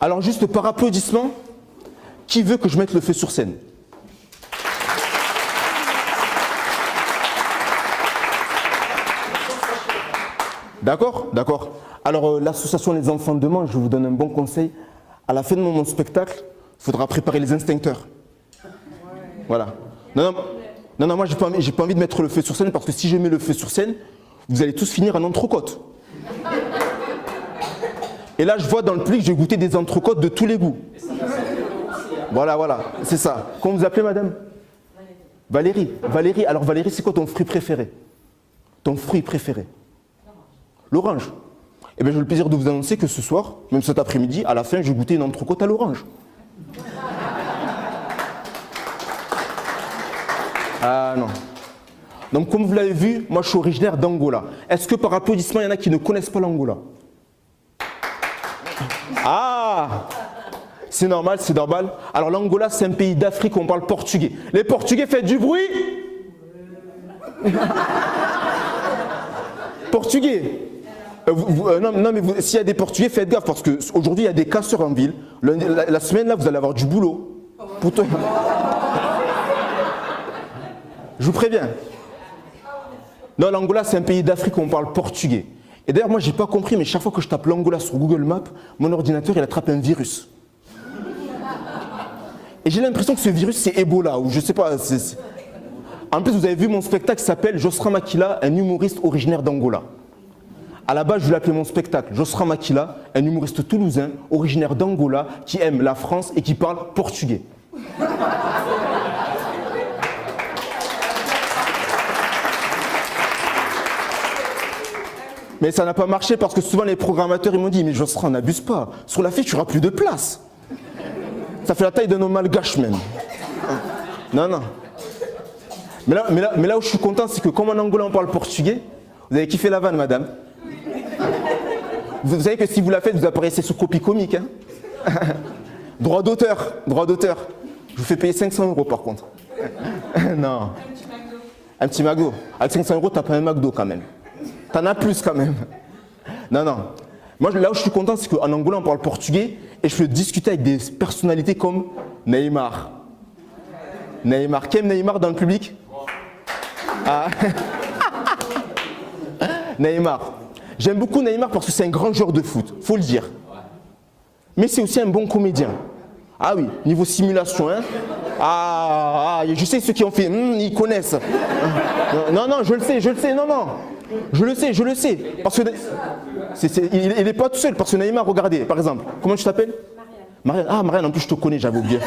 Alors juste par applaudissement, qui veut que je mette le feu sur scène? D'accord? D'accord. Alors l'association Les Enfants de Demain, je vous donne un bon conseil. À la fin de mon spectacle, il faudra préparer les instincteurs. Voilà. Non, moi j'ai pas envie de mettre le feu sur scène parce que si je mets le feu sur scène, vous allez tous finir en entrecôte. Et là, je vois dans le public, j'ai goûté des entrecôtes de tous les goûts. Voilà, c'est ça. Comment vous appelez, madame? Valérie. Valérie, alors Valérie, c'est quoi ton fruit préféré? Ton fruit préféré? L'orange. Eh bien, j'ai le plaisir de vous annoncer que ce soir, même cet après-midi, à la fin, j'ai goûté une entrecôte à l'orange. Ah non. Donc, comme vous l'avez vu, moi, je suis originaire d'Angola. Est-ce que par applaudissement, il y en a qui ne connaissent pas l'Angola? Ah! C'est normal, c'est normal. Alors, l'Angola, c'est un pays d'Afrique où on parle portugais. Les Portugais, faites du bruit! Portugais! Non, mais s'il y a des Portugais, faites gaffe parce qu'aujourd'hui, il y a des casseurs en ville. La semaine, là, vous allez avoir du boulot. Pour toi. Je vous préviens. Non, l'Angola, c'est un pays d'Afrique où on parle portugais. Et d'ailleurs, moi, j'ai pas compris, mais chaque fois que je tape l'Angola sur Google Maps, mon ordinateur, il attrape un virus. Et j'ai l'impression que ce virus, c'est Ebola, ou je sais pas. En plus, vous avez vu mon spectacle qui s'appelle Josra Makila, un humoriste originaire d'Angola. À la base, je voulais appeler mon spectacle Josra Makila, un humoriste toulousain, originaire d'Angola, qui aime la France et qui parle portugais. Mais ça n'a pas marché parce que souvent les programmateurs ils m'ont dit mais Josra, on n'abuse pas. Sur l'affiche, tu n'auras plus de place. Ça fait la taille d'un homme malgache même. Non. Mais là où je suis content, c'est que comme en Angola on parle portugais, vous avez kiffé la vanne, madame. Vous savez que si vous la faites, vous apparaissez sous copie comique. Hein. Droit d'auteur. Je vous fais payer 500 € par contre. Non. Un petit McDo. Avec 500 €, t'as pas un McDo quand même. T'en as plus quand même. Non. Moi, là où je suis content, c'est qu'en Angola, on parle portugais et je peux discuter avec des personnalités comme Neymar. Neymar. Qui aime Neymar dans le public? Ah. Neymar. J'aime beaucoup Neymar parce que c'est un grand joueur de foot, faut le dire. Mais c'est aussi un bon comédien. Ah oui, niveau simulation, hein. Je sais ceux qui ont fait, ils connaissent. Non, je le sais, non. Je le sais. Parce que il n'est pas tout seul, parce que Neymar, regardez, par exemple, comment tu t'appelles? Marianne. Ah, Marianne, en plus je te connais, j'avais oublié.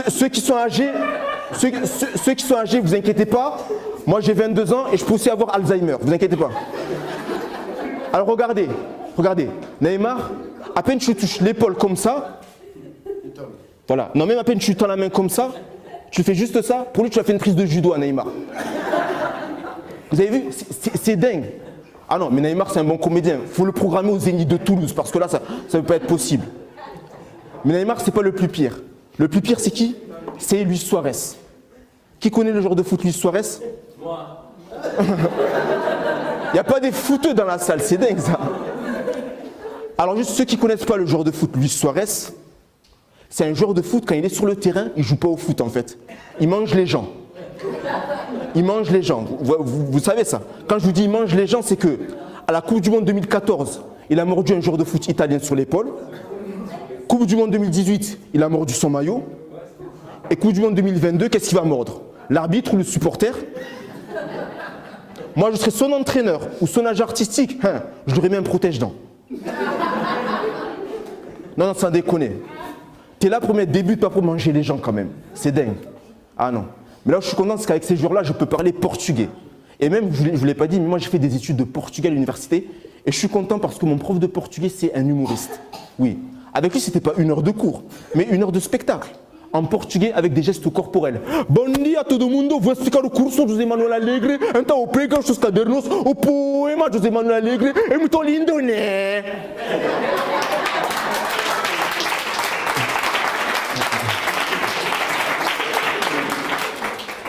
Ceux qui sont âgés, vous inquiétez pas. Moi j'ai 22 ans et je peux aussi avoir Alzheimer, vous inquiétez pas. Alors regardez, Neymar, à peine tu touches l'épaule comme ça, voilà, non même à peine tu tends la main comme ça, tu fais juste ça, pour lui tu as fait une prise de judo à Neymar. Vous avez vu, c'est dingue. Ah non, mais Neymar c'est un bon comédien, il faut le programmer au Zénith de Toulouse, parce que là ça ne peut pas être possible. Mais Neymar c'est pas le plus pire. Le plus pire c'est qui? C'est Luis Suarez. Qui connaît le joueur de foot Luis Suarez? Moi. Il n'y a pas des footeux dans la salle, c'est dingue ça. Alors juste ceux qui ne connaissent pas le joueur de foot Luis Suarez, c'est un joueur de foot, quand il est sur le terrain, il ne joue pas au foot en fait. Il mange les gens. Vous savez ça. Quand je vous dis il mange les gens, c'est que à la Coupe du Monde 2014, il a mordu un joueur de foot italien sur l'épaule. Coupe du Monde 2018, il a mordu son maillot. Et Coupe du Monde 2022, qu'est-ce qu'il va mordre? L'arbitre ou le supporter? Moi, je serais son entraîneur ou son agent artistique. Je lui aurais mis un protège-dents. Non, sans déconner. T'es là pour mettre des buts, pas pour manger les gens quand même. C'est dingue. Ah non. Mais là où je suis content, c'est qu'avec ces jours-là, je peux parler portugais. Et même, je ne vous l'ai pas dit, mais moi j'ai fait des études de portugais à l'université. Et je suis content parce que mon prof de portugais, c'est un humoriste. Oui. Avec lui, c'était pas 1 heure de cours, mais 1 heure de spectacle. En portugais avec des gestes corporels. Bom dia todo mundo, vou explicar o curso de José Manuel Alegre. Então eu pego os cadernos, o poema de José Manuel Alegre. É muito lindo, né?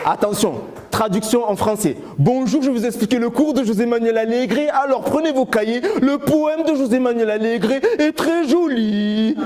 Attention, traduction en français. Bonjour, je vais vous expliquer le cours de José Manuel Allégret. Alors prenez vos cahiers. Le poème de José Manuel Allégret est très joli.